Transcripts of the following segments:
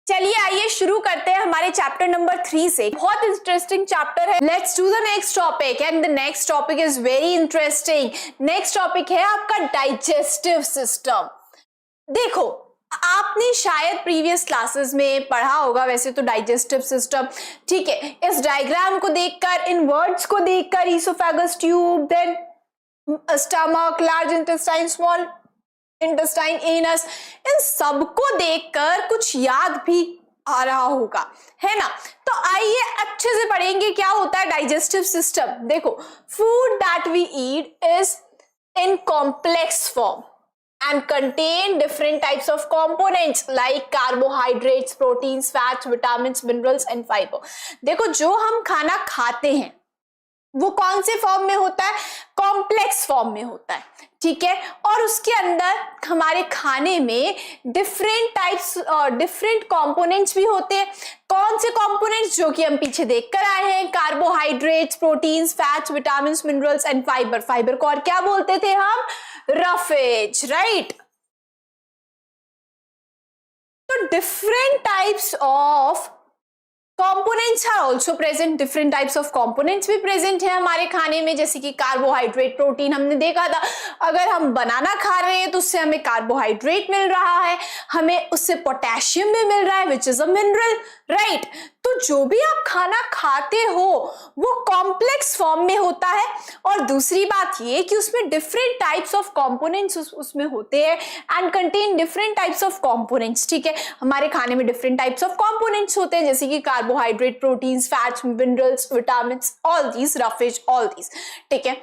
चलिए आइए शुरू करते हैं हमारे चैप्टर नंबर 3 से। बहुत इंटरेस्टिंग चैप्टर है। Let's do the next topic and the next topic is very interesting. Next topic है आपका डाइजेस्टिव सिस्टम। देखो, आपने शायद प्रीवियस क्लासेस में पढ़ा होगा वैसे तो डाइजेस्टिव सिस्टम, ठीक है। इस डायग्राम को देखकर, इन वर्ड्स को देखकर, esophagus tube, then stomach, large intestine, small intestine, anus, इन सबको देखकर कुछ याद भी आ रहा होगा, है ना। तो आइए अच्छे से पढ़ेंगे क्या होता है डाइजेस्टिव सिस्टम। देखो, food that we eat is in complex form and contain different types of components like carbohydrates, proteins, fats, vitamins, minerals and fiber। देखो, जो हम खाना खाते हैं वो कौन से फॉर्म में होता है? कॉम्प्लेक्स फॉर्म में होता है, ठीक है। और उसके अंदर हमारे खाने में डिफरेंट टाइप्स और डिफरेंट कंपोनेंट्स भी होते हैं। कौन से कंपोनेंट्स? जो कि हम पीछे देखकर आए हैं, carbohydrates, proteins, fats, vitamins, minerals and fibre. Fibre को और क्या बोलते थे हम? Roughage, right. तो different types of components are also present. Different types of components भी प्रेजेंट है हमारे खाने में, जैसे कि कार्बोहाइड्रेट, प्रोटीन। हमने देखा था अगर हम बनाना खा रहे हैं तो उससे हमें कार्बोहाइड्रेट मिल रहा है, हमें उससे पोटेशियम भी मिल रहा है which is a mineral, right. तो जो भी आप खाना खाते हो वो कॉम्प्लेक्स फॉर्म में होता है। और दूसरी बात ये कि उसमें डिफरेंट टाइप्स ऑफ कंपोनेंट्स उसमें होते हैं and contain different types of components, ठीक है। हमारे खाने में डिफरेंट टाइप्स ऑफ कंपोनेंट्स होते हैं जैसे कि carbohydrate, proteins, fats, minerals, vitamins, all these, roughage, all these, ठीक है।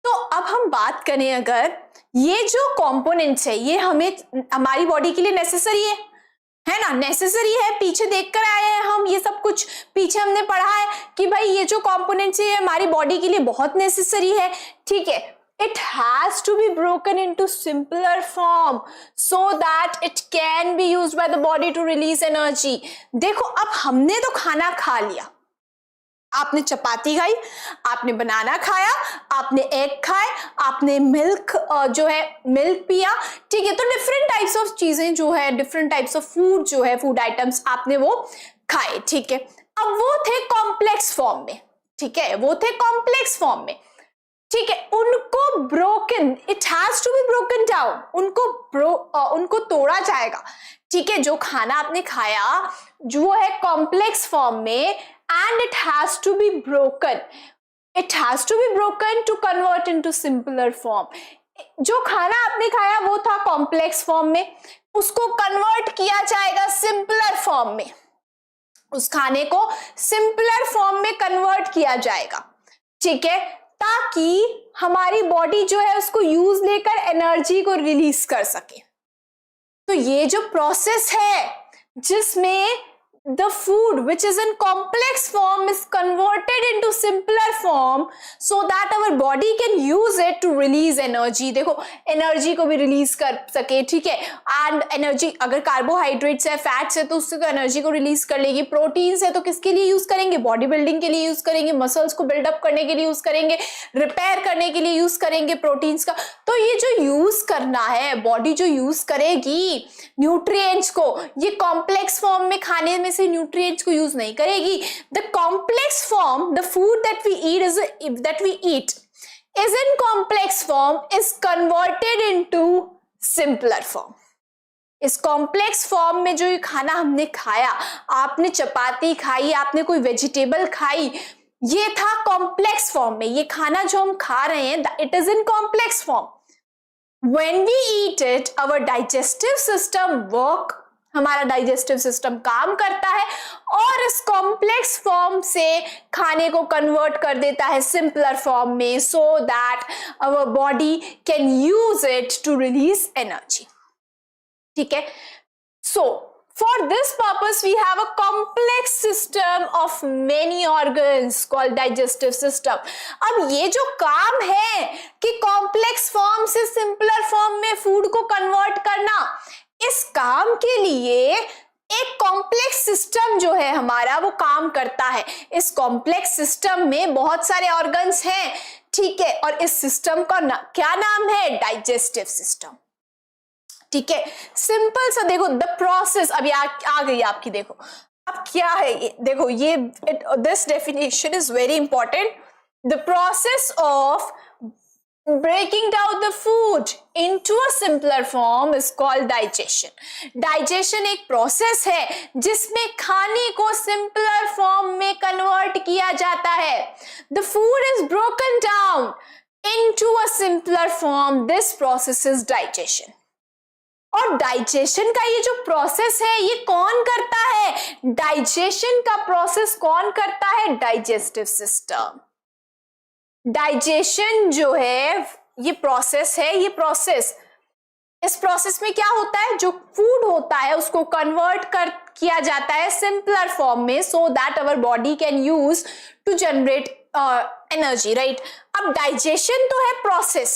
तो अब हम बात करें, अगर ये जो कंपोनेंट्स है ये हमें हमारी बॉडी के लिए नेसेसरी है ना, नेसेसरी है। पीछे देखकर आए हैं हम, ये सब कुछ पीछे हमने पढ़ा है कि भाई ये जो कंपोनेंट्स है हमारी बॉडी के लिए बहुत नेसेसरी है, ठीक है। It has to be broken into simpler form so that it can be used by the body to release energy। देखो, अब हमने तो खाना खा लिया, आपने चपाती खाई, आपने बनाना खाया, आपने एग खाए, आपने मिल्क जो है मिल्क पिया, ठीक है। तो डिफरेंट टाइप्स ऑफ चीजें जो है, डिफरेंट टाइप्स ऑफ फूड जो है, फूड आइटम्स आपने वो खाए, ठीक है। अब वो थे कॉम्प्लेक्स फॉर्म में, ठीक है, वो थे कॉम्प्लेक्स फॉर्म में, ठीक है। उनको broken, it has to be broken down, उनको तोड़ा जाएगा, ठीक है। जो खाना आपने खाया जो है कॉम्प्लेक्स फॉर्म में, and it has to be broken, it has to be broken to convert into simpler form। जो खाना आपने खाया वो था कॉम्प्लेक्स फॉर्म में, उसको कन्वर्ट किया जाएगा सिंपलर फॉर्म में, उस खाने को सिंपलर फॉर्म में कन्वर्ट किया जाएगा, ठीक है, ताकि हमारी बॉडी जो है उसको यूज लेकर एनर्जी को रिलीज कर सके। तो ये जो प्रोसेस है जिसमें the food which is in complex form is converted into simpler form so that our body can use it to release energy। देखो, एनर्जी को भी रिलीज कर सके, ठीक है। एंड एनर्जी, अगर कार्बोहाइड्रेट्स है, फैट्स है तो उससे तो एनर्जी को रिलीज कर लेगी। प्रोटीन्स है तो किसके लिए यूज करेंगे? बॉडी बिल्डिंग के लिए यूज करेंगे, मसल्स को बिल्डअप करने के लिए यूज करेंगे, रिपेयर करने के लिए यूज करेंगे प्रोटीन्स का। तो ये जो यूज करना है, बॉडी जो यूज करेगी न्यूट्रिएंट्स को, ये कॉम्प्लेक्स फॉर्म में खाने में से न्यूट्रिएंट्स को यूज नहीं करेगी। The complex form, the food that we eat is in complex form is converted into simpler form। इस कॉम्प्लेक्स फॉर्म में जो ये खाना हमने खाया, आपने चपाती खाई, आपने कोई वेजिटेबल खाई, ये था कॉम्प्लेक्स फॉर्म में। ये खाना जो हम खा रहे हैं it is in complex form. When we eat it, our digestive system work, हमारा डाइजेस्टिव सिस्टम काम करता है और इस कॉम्प्लेक्स फॉर्म से खाने को कन्वर्ट कर देता है सिंपलर फॉर्म में, so that our body can use it to release energy, ठीक है। सो for this purpose we have a complex system of many organs called digestive system। अब ये जो काम है कि कॉम्प्लेक्स फॉर्म से सिंपलर फॉर्म में फूड को कन्वर्ट करना, इस काम के लिए एक कॉम्प्लेक्स सिस्टम जो है हमारा वो काम करता है। इस कॉम्प्लेक्स सिस्टम में बहुत सारे ऑर्गन्स हैं, ठीक है, और इस सिस्टम का क्या नाम है? Digestive system. ठीक है, सिंपल सा देखो द प्रोसेस अभी आ गई आपकी। देखो अब क्या है ये, देखो ये this definition is very important. The process of breaking down the food into a simpler form is called digestion. Digestion एक प्रोसेस है जिसमें खाने को सिंपलर फॉर्म में कन्वर्ट किया जाता है। The food is broken down into a simpler form. This process is digestion. और डाइजेशन का ये जो प्रोसेस है ये कौन करता है? डाइजेशन का प्रोसेस कौन करता है? Digestive system. डाइजेशन जो है ये प्रोसेस है, ये प्रोसेस, इस प्रोसेस में क्या होता है? जो फूड होता है उसको कन्वर्ट किया जाता है सिंपलर फॉर्म में, so that our body can use to generate energy, right. अब डाइजेशन तो है प्रोसेस,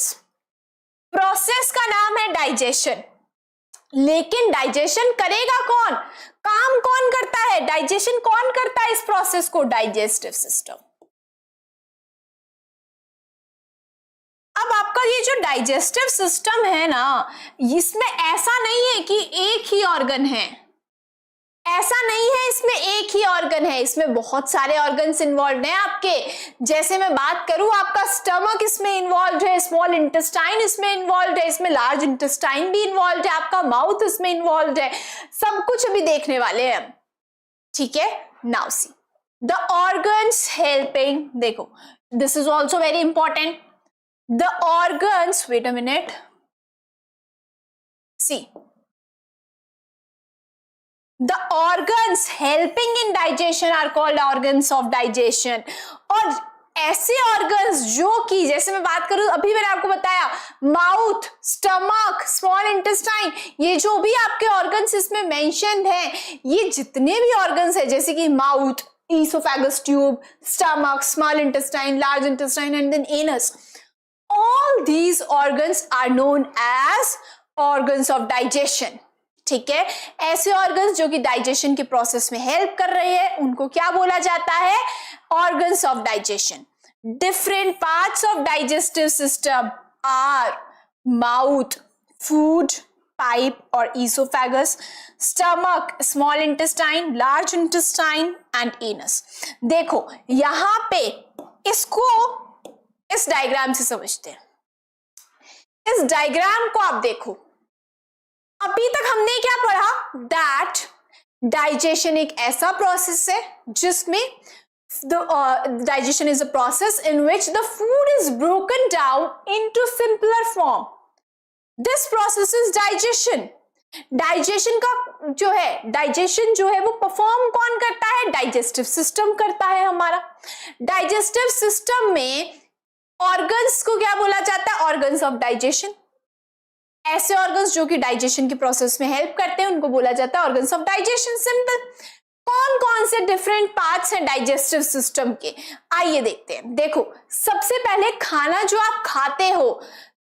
प्रोसेस का नाम है डाइजेशन, लेकिन डाइजेशन करेगा कौन? काम कौन करता है? डाइजेशन कौन करता है इस प्रोसेस को? Digestive system. अब आपका ये जो डाइजेस्टिव सिस्टम है ना, इसमें ऐसा नहीं है कि एक ही ऑर्गन है, ऐसा नहीं है इसमें एक ही ऑर्गन है, इसमें बहुत सारे ऑर्गन्स इन्वॉल्व हैं आपके। जैसे मैं बात करूं, आपका स्टमक इसमें इन्वॉल्व है, स्मॉल इंटेस्टाइन इसमें इन्वॉल्व है, इसमें लार्ज इंटेस्टाइन भी इन्वॉल्व है, आपका माउथ इसमें इन्वॉल्व है, सब कुछ अभी देखने वाले हैं, ठीक है। Now see the organs helping, देखो this is also very important. The organs, wait a minute, see, the organs helping in digestion are called organs of digestion. और ऐसे ऑर्गन्स जो कि, जैसे मैं बात करूं, अभी मैंने आपको बताया माउथ, स्टमक, स्मॉल इंटेस्टाइन, ये जो भी आपके ऑर्गन्स इसमें मेंशन्ड हैं, ये जितने भी ऑर्गन्स है, जैसे कि mouth, oesophagus tube, stomach, small intestine, large intestine and then anus, all these organs are known as organs of digestion, ठीक है। ऐसे ऑर्गन्स जो कि डाइजेशन के प्रोसेस में हेल्प कर रहे हैं उनको क्या बोला जाता है? Organs of digestion. Different parts of digestive system are mouth, food pipe और esophagus, stomach, small intestine, large intestine and anus. देखो यहां पे इसको इस डायग्राम से समझते हैं। इस डायग्राम को आप देखो, अभी तक हमने क्या पढ़ा? दैट डाइजेशन एक ऐसा प्रोसेस है जिसमें digestion is a process in which the food is broken down into simpler form. This process is digestion. Digestion का जो है, डाइजेशन जो है वो परफॉर्म कौन करता है? डाइजेस्टिव सिस्टम करता है हमारा। डाइजेस्टिव सिस्टम में ऑर्गन्स को क्या बोला जाता है? Organs of digestion. ऐसे ऑर्गन्स जो कि डाइजेशन के प्रोसेस में हेल्प करते हैं उनको बोला जाता है ऑर्गन्स ऑफ डाइजेशन। सिंपल। कौन कौन से डिफरेंट पार्ट्स हैं डाइजेस्टिव सिस्टम के, आइए देखते हैं। देखो सबसे पहले खाना जो आप खाते हो,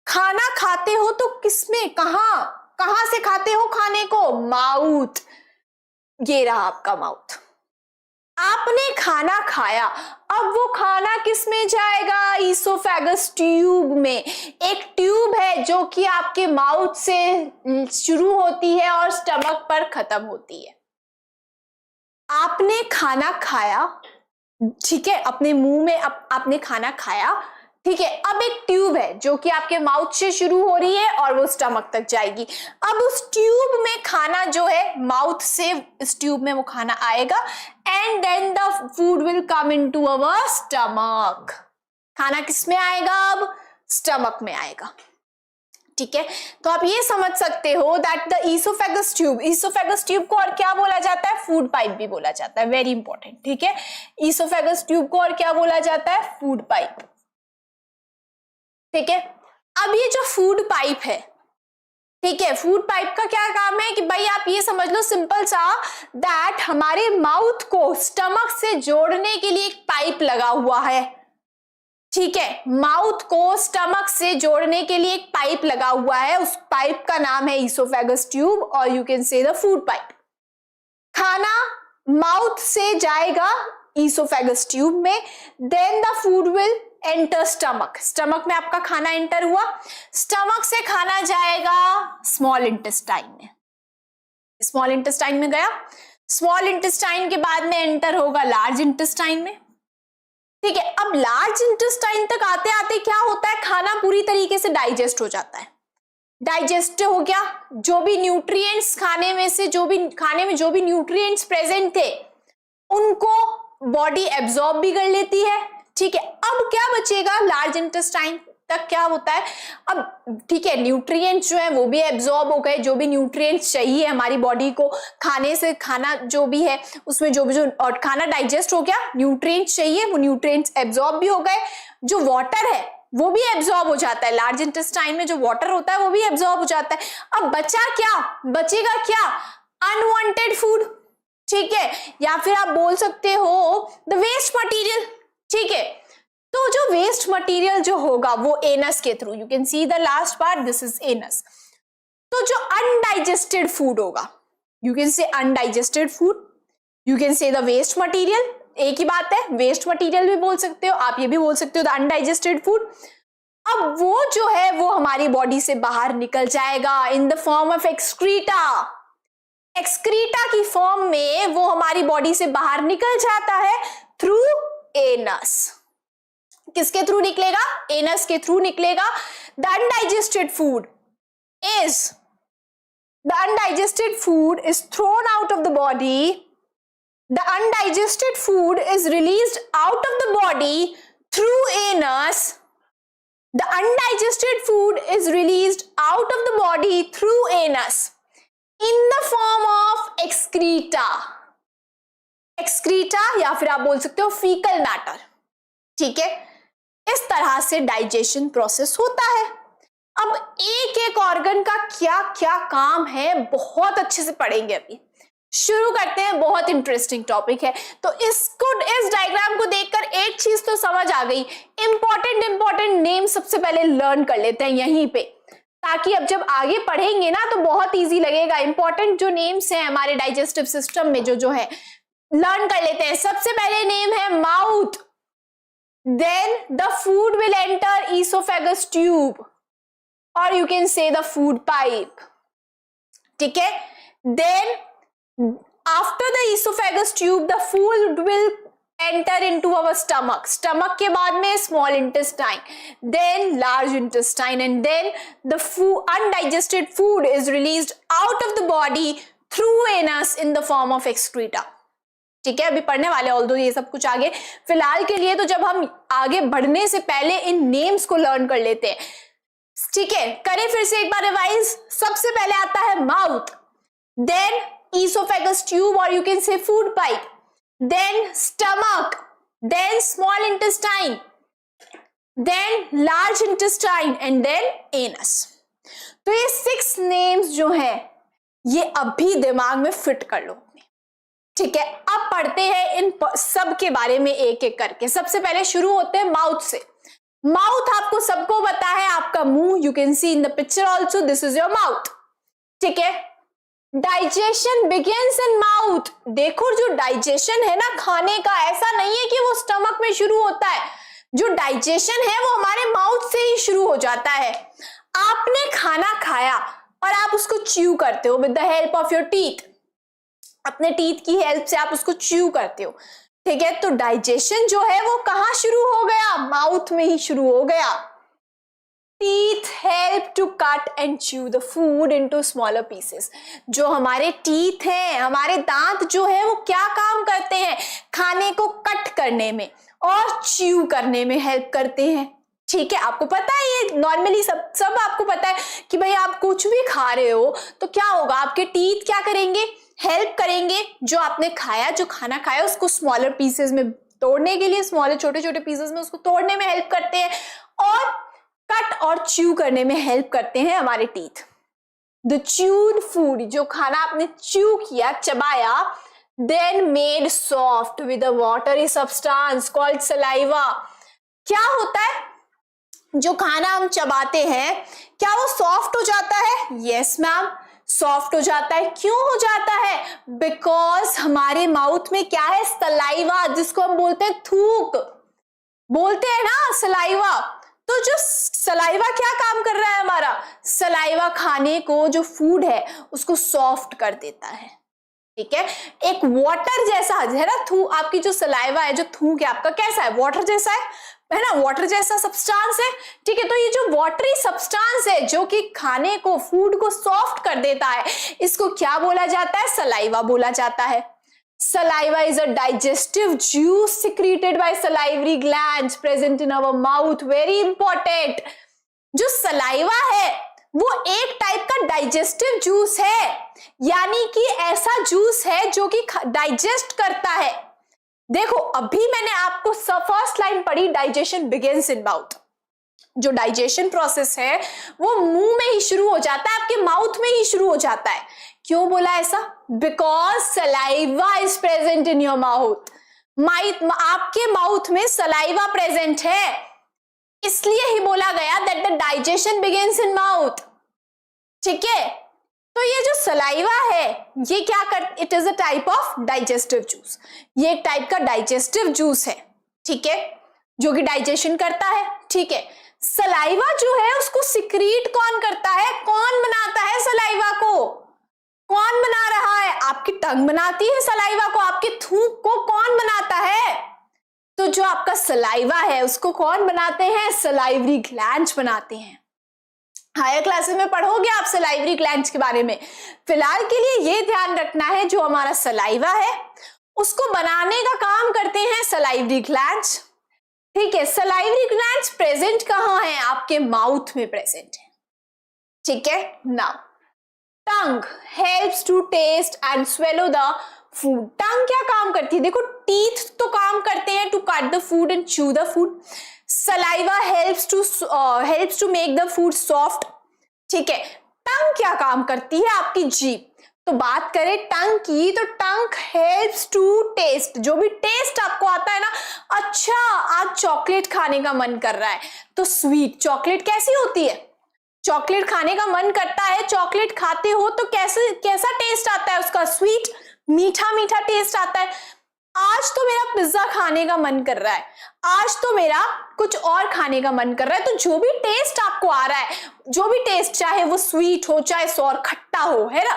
खाना खाते हो तो किसमें, कहां से खाते हो खाने को? माउथ। ये रहा आपका माउथ। आपने खाना खाया, अब वो खाना किस में जाएगा? ईसोफेगस ट्यूब में। एक ट्यूब है जो कि आपके माउथ से शुरू होती है और स्टमक पर खत्म होती है। आपने खाना खाया, ठीक है, अपने मुंह में आपने खाना खाया, ठीक है। अब एक ट्यूब है जो कि आपके माउथ से शुरू हो रही है और वो स्टमक तक जाएगी। अब उस ट्यूब में खाना जो है, माउथ से इस ट्यूब में वो खाना आएगा and then the food will come into our stomach. खाना किस में आएगा? अब स्टमक में आएगा, ठीक है। तो आप ये समझ सकते हो that the oesophagus tube, oesophagus tube को और क्या बोला जाता है? फूड पाइप भी बोला जाता है। वेरी इंपॉर्टेंट, ठीक है। ईसोफेगस ट्यूब को और क्या बोला जाता है? फूड पाइप, ठीक है। अब ये जो फूड पाइप है, ठीक है, फूड पाइप का क्या काम है कि भाई आप ये समझ लो सिंपल सा दैट हमारे माउथ को स्टमक से जोड़ने के लिए एक पाइप लगा हुआ है, ठीक है। माउथ को स्टमक से जोड़ने के लिए एक पाइप लगा हुआ है, उस पाइप का नाम है ईसोफेगस ट्यूब और you can say the food pipe. खाना माउथ से जाएगा ईसोफेगस ट्यूब में, then the food will enter stomach, stomach में आपका खाना एंटर हुआ, स्टमक से खाना जाएगा स्मॉल इंटेस्टाइन में, स्मॉल इंटेस्टाइन में गया, स्मॉल इंटेस्टाइन के बाद में एंटर होगा लार्ज इंटेस्टाइन में। ठीक है, अब लार्ज इंटेस्टाइन तक आते आते क्या होता है, खाना पूरी तरीके से डाइजेस्ट हो जाता है, डाइजेस्ट हो गया, जो भी न्यूट्रिएंट्स खाने में जो भी न्यूट्रिएंट्स प्रेजेंट थे उनको बॉडी एब्जॉर्ब भी कर लेती है। ठीक है, अब क्या बचेगा, लार्ज इंटेस्टाइन तक क्या होता है, अब ठीक है न्यूट्रिएंट्स जो है वो भी एब्जॉर्ब हो गए, जो भी न्यूट्रिएंट्स चाहिए हमारी बॉडी को खाने से, खाना जो भी है उसमें जो और खाना डाइजेस्ट हो गया, न्यूट्रिएंट्स चाहिए वो न्यूट्रिएंट्स एब्जॉर्ब भी हो गए, जो वाटर है वो भी एब्जॉर्ब हो जाता है, लार्ज इंटेस्टाइन में जो वाटर होता है वो भी एब्जॉर्ब हो जाता है। अब बचा क्या, बचेगा क्या, अनवांटेड फूड। ठीक है, या फिर आप बोल सकते हो द वेस्ट मटेरियल। ठीक है, तो जो वेस्ट मटेरियल जो होगा वो एनस के through, you can see the last part, this is anus. तो जो अनडाइजेस्टेड फूड होगा, you can say undigested food, you can say the waste material, एक ही बात है, वेस्ट मटेरियल भी बोल सकते हो आप, ये भी बोल सकते हो द अनडाइजेस्टेड फूड। अब वो जो है वो हमारी बॉडी से बाहर निकल जाएगा in the form of excreta, excreta की फॉर्म में वो हमारी बॉडी से बाहर निकल जाता है थ्रू एनस। किसके थ्रू निकलेगा, एनस के थ्रू निकलेगा। The undigested food is thrown out of the body, the undigested food is released out of the body through anus, the undigested food is released out of the body through anus in the form of excreta, excreta या फिर आप बोल सकते हो fecal matter। ठीक है, इस तरह से डाइजेशन प्रोसेस होता है। अब एक एक ऑर्गन का क्या क्या काम है बहुत अच्छे से पढ़ेंगे, अभी शुरू करते हैं, बहुत इंटरेस्टिंग टॉपिक है। तो इस डायग्राम को देखकर एक चीज तो समझ आ गई, इंपॉर्टेंट नेम सबसे पहले लर्न कर लेते हैं यहीं पे, ताकि अब जब आगे पढ़ेंगे ना तो बहुत इजी लगेगा। इंपॉर्टेंट जो नेम्स हैं हमारे डाइजेस्टिव सिस्टम में जो है लर्न कर लेते हैं। सबसे पहले नेम है mouth, then the food will enter esophagus tube और you can say the food pipe. ठीक है, then after the esophagus tube the food will enter into our stomach, stomach के बाद में small intestine, then large intestine, and then the undigested food is released out of the body through anus in the form of excreta। ठीक है, अभी पढ़ने वाले although ये सब कुछ आगे, फिलहाल के लिए तो जब हम आगे बढ़ने से पहले इन नेम्स को लर्न कर लेते हैं। ठीक है, करें फिर से एक बार रिवाइज। सबसे पहले आता है mouth, then esophagus tube or you can say food pipe, then stomach, then small intestine, then large intestine and then anus। तो ये 6 names जो हैं ये अभी दिमाग में फिट कर लो। ठीक है, अब पढ़ते हैं इन सब के बारे में एक एक करके। सबसे पहले शुरू होते हैं माउथ से। माउथ आपको सबको पता है, आपका मुंह, you can C in the picture also, this is your mouth. ठीक है, डाइजेशन बिगिंस इन माउथ। देखो जो डाइजेशन है ना खाने का, ऐसा नहीं है कि वो स्टमक में शुरू होता है, जो डाइजेशन है वो हमारे माउथ से ही शुरू हो जाता है। आपने खाना खाया और आप उसको च्यू करते हो with the help of your teeth, अपने टीथ की हेल्प से आप उसको च्यू करते हो। ठीक है, तो डाइजेशन जो है वो कहां शुरू हो गया, माउथ में ही शुरू हो गया। Teeth help to cut and chew the food into smaller pieces। जो हमारे टीथ हैं, हमारे दांत जो है वो क्या काम करते हैं, खाने को कट करने में और च्यू करने में हेल्प करते हैं। ठीक है, आपको पता है ये नॉर्मली सब आपको पता है कि भाई आप कुछ भी खा रहे हो तो क्या होगा, आपके टीथ क्या करेंगे, हेल्प करेंगे जो आपने खाया, जो खाना खाया उसको स्मॉलर पीसेस में तोड़ने के लिए, स्मॉलर छोटे छोटे पीसेस में उसको तोड़ने में हेल्प करते हैं और कट और च्यू करने में हेल्प करते हैं हमारे टीथ। द च्यूड फूड, जो खाना आपने च्यू किया, चबाया, then made soft with a watery substance called saliva. क्या होता है, जो खाना हम चबाते हैं क्या वो सॉफ्ट हो जाता है? यस मैम, सॉफ्ट हो जाता है। क्यों हो जाता है? बिकॉज हमारे माउथ में क्या है, सलाइवा, जिसको हम बोलते हैं थूक। बोलते हैं ना सलाइवा, तो जो सलाइवा क्या काम कर रहा है हमारा, सलाइवा खाने को जो फूड है उसको सॉफ्ट कर देता है, ठीक है। एक वाटर जैसा है ना, थू आपकी जो सलाइवा है, जो थूक है आपका कैसा है, वाटर जैसा है ना, वाटर जैसा सब्सटेंस है, ठीक है। तो ये जो वाटरी सब्सटेंस है जो कि खाने को, फूड को सॉफ्ट कर देता है, इसको क्या बोला जाता है, सलाइवा बोला जाता है। Saliva is a digestive juice secreted by salivary glands present in our mouth. Very important. जो सलाइवा है वो एक टाइप का डाइजेस्टिव जूस है, यानी कि ऐसा जूस है जो कि डाइजेस्ट करता है। देखो अभी मैंने आपको फर्स्ट लाइन पढ़ी, डाइजेशन बिगिंस इन माउथ। जो डाइजेशन प्रोसेस है वो मुंह में ही शुरू हो जाता है, आपके माउथ में ही शुरू हो जाता है। क्यों बोला ऐसा, because saliva is present in your mouth. आपके माउथ में सलाइवा प्रेजेंट है, इसलिए ही बोला गया that the digestion begins in mouth, ठीक है। तो ये जो सलाइवा है ये क्या कर, it is a type of digestive juice, ये एक टाइप का डाइजेस्टिव जूस है, ठीक है, जो कि डाइजेशन करता है, ठीक है। सलाइवा जो है उसको सिक्रीट कौन करता है, कौन बनाता है सलाइवा को, कौन बना रहा है, आपकी टंग बनाती है सलाइवा को, आपके थूक को कौन बनाता है, तो जो आपका सलाइवा है उसको कौन बनाते हैं, सलाइवरी ग्लैंड्स बनाते हैं। हायर क्लासेस में पढ़ोगे आप सलाइवरी ग्लैंड्स के बारे में। फिलहाल के लिए ये ध्यान रखना है जो हमारा सलाइवा है उसको बनाने का काम करते हैं सलाइवरी ग्लैंड्स, ठीक है। सलाइवरी ग्लैंड्स प्रेजेंट कहाँ है, आपके माउथ में प्रेजेंट है, ठीक है। Now tongue helps to taste and swallow the food. Tongue क्या काम करती है, देखो टीथ तो काम करते हैं to cut the food and chew the food. Saliva helps to make the food soft, ठीक है। टंग क्या काम करती है, आपकी जीभ। तो बात करें टंग की, तो टंग हेल्प्स टू टेस्ट, जो भी टेस्ट आपको आता है ना, अच्छा आज चॉकलेट खाने का मन कर रहा है तो स्वीट चॉकलेट कैसी होती है, चॉकलेट खाने का मन करता है, चॉकलेट खाते हो तो कैसा टेस्ट आता है उसका, स्वीट, मीठा मीठा टेस्ट आता है। आज तो मेरा पिज्जा खाने का मन कर रहा है, आज तो मेरा कुछ और खाने का मन कर रहा है। तो जो भी टेस्ट आपको आ रहा है, जो भी टेस्ट, चाहे वो स्वीट हो, चाहे सॉर खट्टा हो, है ना,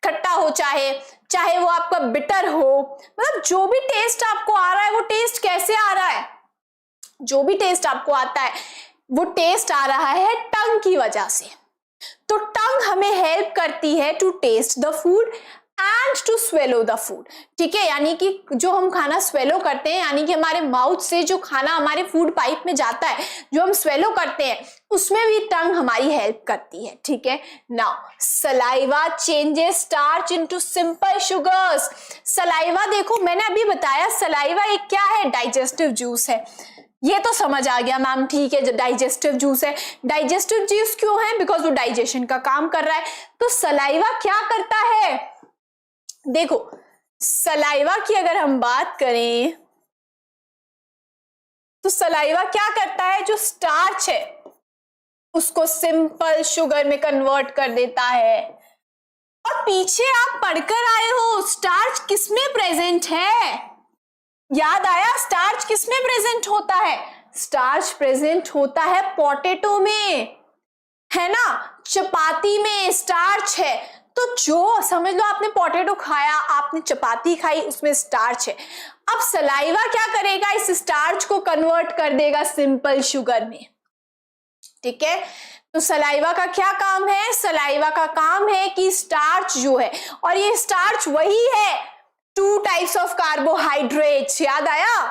खट्टा हो, चाहे वो आपका बिटर हो, मतलब जो भी टेस्ट आपको आ रहा है वो टेस्ट कैसे आ रहा है, जो भी टेस्ट आपको आता है वो टेस्ट आ रहा है टंग की वजह से। तो टंग हमें हेल्प करती है to taste the food and to swallow the food, ठीक है। यानी कि जो हम खाना स्वेलो करते हैं, यानी कि हमारे माउथ से जो खाना हमारे फूड पाइप में जाता है, जो हम स्वेलो करते हैं, उसमें भी टंग हमारी हेल्प करती है, ठीक है। Now saliva changes starch into simple sugars. Saliva देखो मैंने अभी बताया सलाइवा एक क्या है, डाइजेस्टिव जूस है, ये तो समझ आ गया मैम, ठीक है। जो डाइजेस्टिव जूस है, डाइजेस्टिव जूस क्यों है, बिकॉज वो डाइजेशन का काम कर रहा है। तो सलाइवा क्या करता है, देखो सलाइवा की अगर हम बात करें तो सलाइवा क्या करता है, जो स्टार्च है उसको सिंपल शुगर में कन्वर्ट कर देता है। और पीछे आप पढ़कर आए हो स्टार्च किसमें प्रेजेंट है, याद आया स्टार्च किसमें प्रेजेंट होता है, स्टार्च प्रेजेंट होता है पोटैटो में, है ना, चपाती में स्टार्च है। तो जो समझ लो आपने पोटैटो खाया, आपने चपाती खाई, उसमें स्टार्च है। अब सलाइवा क्या करेगा, इस स्टार्च को कन्वर्ट कर देगा सिंपल शुगर में, ठीक है। तो सलाइवा का क्या काम है, सलाइवा का काम है कि स्टार्च जो है, और ये स्टार्च वही है, टू टाइप्स ऑफ कार्बोहाइड्रेट्स, याद आया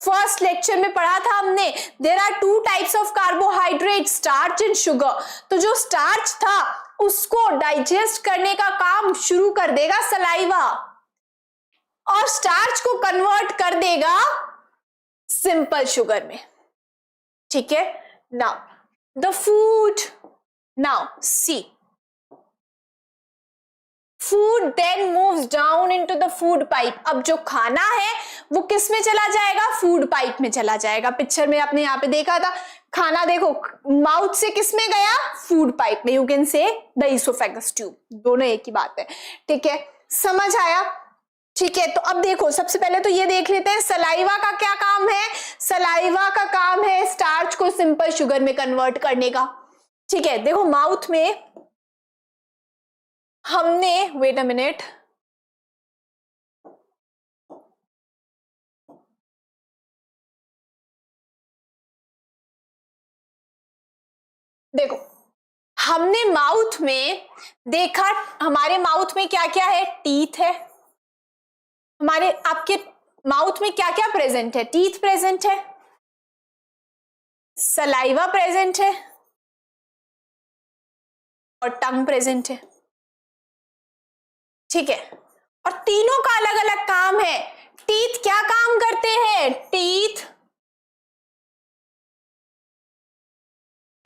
फर्स्ट लेक्चर में पढ़ा था हमने, there are two types of carbohydrate, starch and sugar. तो जो स्टार्च था उसको डाइजेस्ट करने का काम शुरू कर देगा सलाइवा, और स्टार्च को कन्वर्ट कर देगा सिंपल शुगर में, ठीक है। Now the food, now see, food then moves down into the food pipe. अब जो खाना है वो किस में चला जाएगा, फूड पाइप में चला जाएगा। पिक्चर में आपने यहाँ पे देखा था, खाना देखो माउथ से किस में गया, फूड पाइप में, you can say the oesophagus tube, दोनों एक ही बात है, ठीक है। समझ आया, ठीक है, तो अब देखो सबसे पहले तो ये देख लेते हैं सलाइवा का क्या काम है। सलाइवा का काम है स्टार्च को सिंपल शुगर में कन्वर्ट करने का। ठीक है, देखो माउथ में हमने, वेट अ मिनट, देखो हमने माउथ में देखा, हमारे माउथ में क्या क्या है, टीथ है। हमारे आपके माउथ में क्या क्या प्रेजेंट है, टीथ प्रेजेंट है, सलाइवा प्रेजेंट है और टंग प्रेजेंट है। ठीक है, और तीनों का अलग अलग काम है। टीथ क्या काम करते हैं, teeth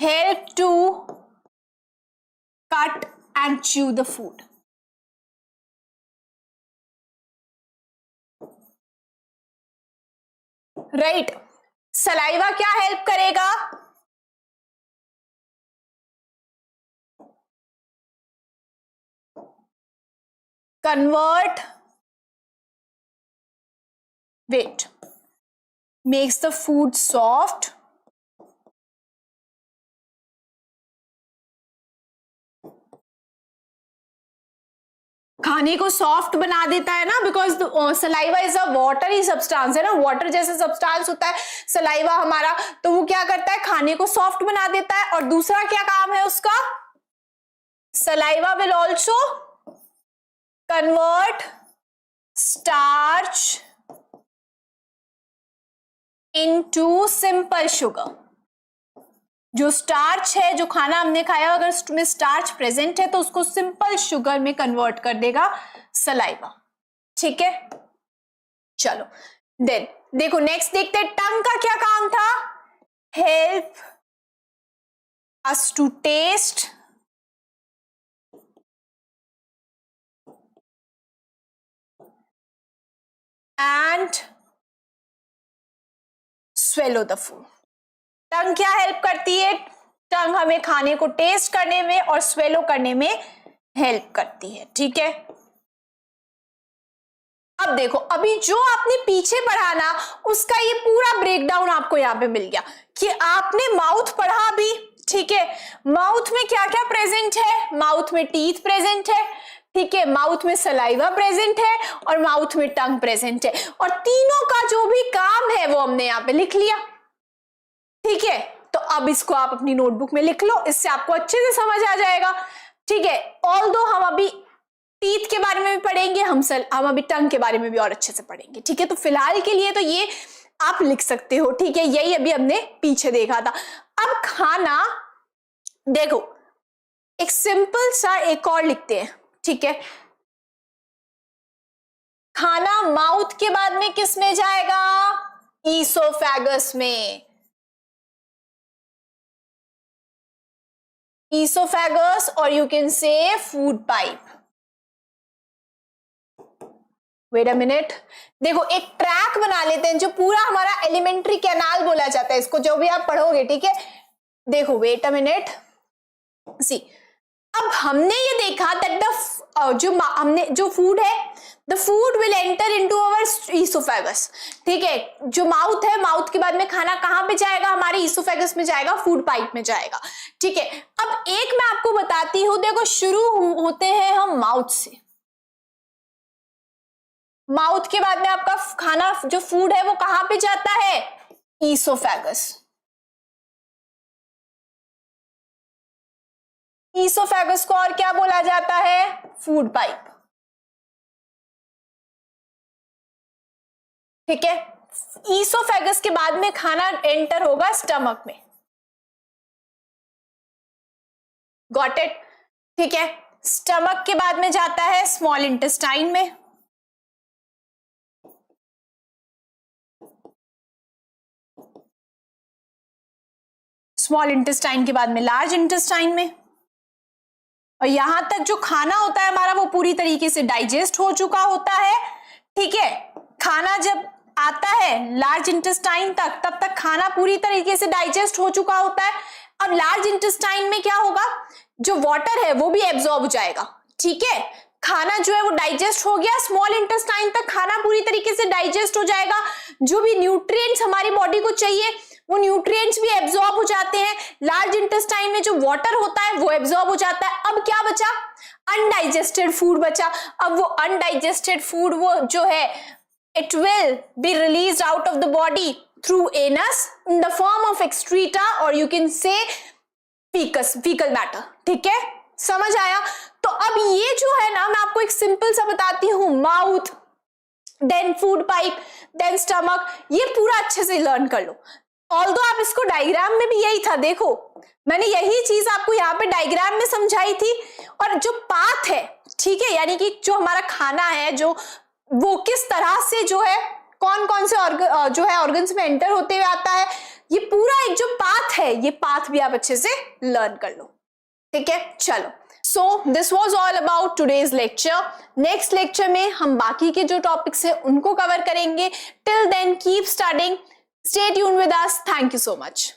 help to cut and chew the food. Right, saliva क्या हेल्प करेगा, convert, wet, makes the food soft, खाने को सॉफ्ट बना देता है ना, because saliva is a watery substance है ना, वाटर जैसे सब्सटेंस होता है सलाइवा हमारा, तो वो क्या करता है, खाने को सॉफ्ट बना देता है। और दूसरा क्या काम है उसका, saliva will also convert starch into simple sugar. जो स्टार्च है, जो खाना हमने खाया, अगर उसमें स्टार्च प्रेजेंट है तो उसको सिंपल शुगर में कन्वर्ट कर देगा सलाइवा। ठीक है, चलो देन देखो नेक्स्ट देखते हैं टंग का क्या काम था, help us to taste and swallow the food. Tongue क्या हेल्प करती है, टंग हमें खाने को टेस्ट करने में और स्वेलो करने में हेल्प करती है। ठीक है, अब देखो अभी जो आपने पीछे पढ़ा ना, उसका ये पूरा ब्रेकडाउन आपको यहां पे मिल गया कि आपने माउथ पढ़ा भी। ठीक है, माउथ में क्या क्या प्रेजेंट है, माउथ में टीथ प्रेजेंट है, ठीक है, माउथ में सलाइवा प्रेजेंट है और माउथ में टंग प्रेजेंट है, और तीनों का जो भी काम है वो हमने यहां पे लिख लिया। ठीक है, तो अब इसको आप अपनी नोटबुक में लिख लो, इससे आपको अच्छे से समझ आ जाएगा। ठीक है, ऑल्दो हम अभी टीथ के बारे में भी पढ़ेंगे, हम अभी टंग के बारे में भी और अच्छे से पढ़ेंगे। ठीक है, तो फिलहाल के लिए तो ये आप लिख सकते हो। ठीक है, यही अभी हमने पीछे देखा था। अब खाना देखो, एक सिंपल सा एक और लिखते हैं। ठीक है, खाना माउथ के बाद में किस में जाएगा, ईसोफेगस में। Oesophagus or you can say food pipe. Wait a minute, देखो एक ट्रैक बना लेते हैं, जो पूरा हमारा एलिमेंट्री कैनाल बोला जाता है इसको, जो भी आप पढ़ोगे। ठीक है, देखो वेट अ मिनट, सी अब हमने ये देखा दैट जो फूड है, the food will enter into our oesophagus. ठीक है, जो माउथ है, माउथ के बाद में खाना कहां पे जाएगा, हमारे ईसोफेगस में जाएगा, फूड पाइप में जाएगा। ठीक है, अब एक मैं आपको बताती हूं, देखो शुरू होते हैं हम माउथ से। माउथ के बाद में आपका खाना जो फूड है वो कहां पे जाता है, ईसोफेगस। ईसोफेगस को और क्या बोला जाता है, फूड पाइप। ठीक है, ईसोफेगस के बाद में खाना एंटर होगा स्टमक में। Got it. ठीक है, स्टमक के बाद में जाता है स्मॉल इंटेस्टाइन में, स्मॉल इंटेस्टाइन के बाद में लार्ज इंटेस्टाइन में, और यहां तक जो खाना होता है हमारा वो पूरी तरीके से डाइजेस्ट हो चुका होता है। ठीक है, खाना जब आता है लार्ज इंटेस्टाइन तक, तब तक खाना पूरी तरीके से डाइजेस्ट हो चुका होता है। अब लार्ज इंटेस्टाइन में क्या होगा, जो वाटर है वो भी एब्जॉर्ब हो जाएगा। ठीक है, खाना जो है वो डाइजेस्ट हो गया, स्मॉल इंटेस्टाइन तक खाना पूरी तरीके से डाइजेस्ट हो जाएगा, जो भी न्यूट्रिएंट्स हमारी बॉडी को चाहिए वो न्यूट्रिएंट्स भी एब्जॉर्ब हो जाते हैं, लार्ज इंटेस्टाइन में जो वाटर होता है वो एब्जॉर्ब हो जाता है। अब क्या बचा? अनडाइजेस्टेड फूड बचा। अब वो अनडाइजेस्टेड फूड वो जो है it will be released out of the body through anus in the form of excreta or you can say fecal matter। ठीक है, समझ आया? तो अब ये जो है ना, मैं आपको एक सिंपल सा बताती हूँ, mouth, then food pipe, then stomach, ये पूरा अच्छे से लर्न कर लो। ऑल्दो आप इसको डायग्राम में भी यही था, देखो मैंने यही चीज आपको यहाँ पे डायग्राम में समझाई थी। और जो पाथ है, ठीक है, यानी कि जो हमारा खाना है जो वो किस तरह से जो है कौन कौन से जो है ऑर्गन्स में एंटर होते हुए आता है, ये पूरा एक जो पाथ है, ये पाथ भी आप अच्छे से लर्न कर लो। ठीक है, चलो। So this was all about today's lecture. Next lecture में हम बाकी के जो टॉपिक्स है उनको कवर करेंगे। Till then keep studying, stay tuned with us. Thank you so much.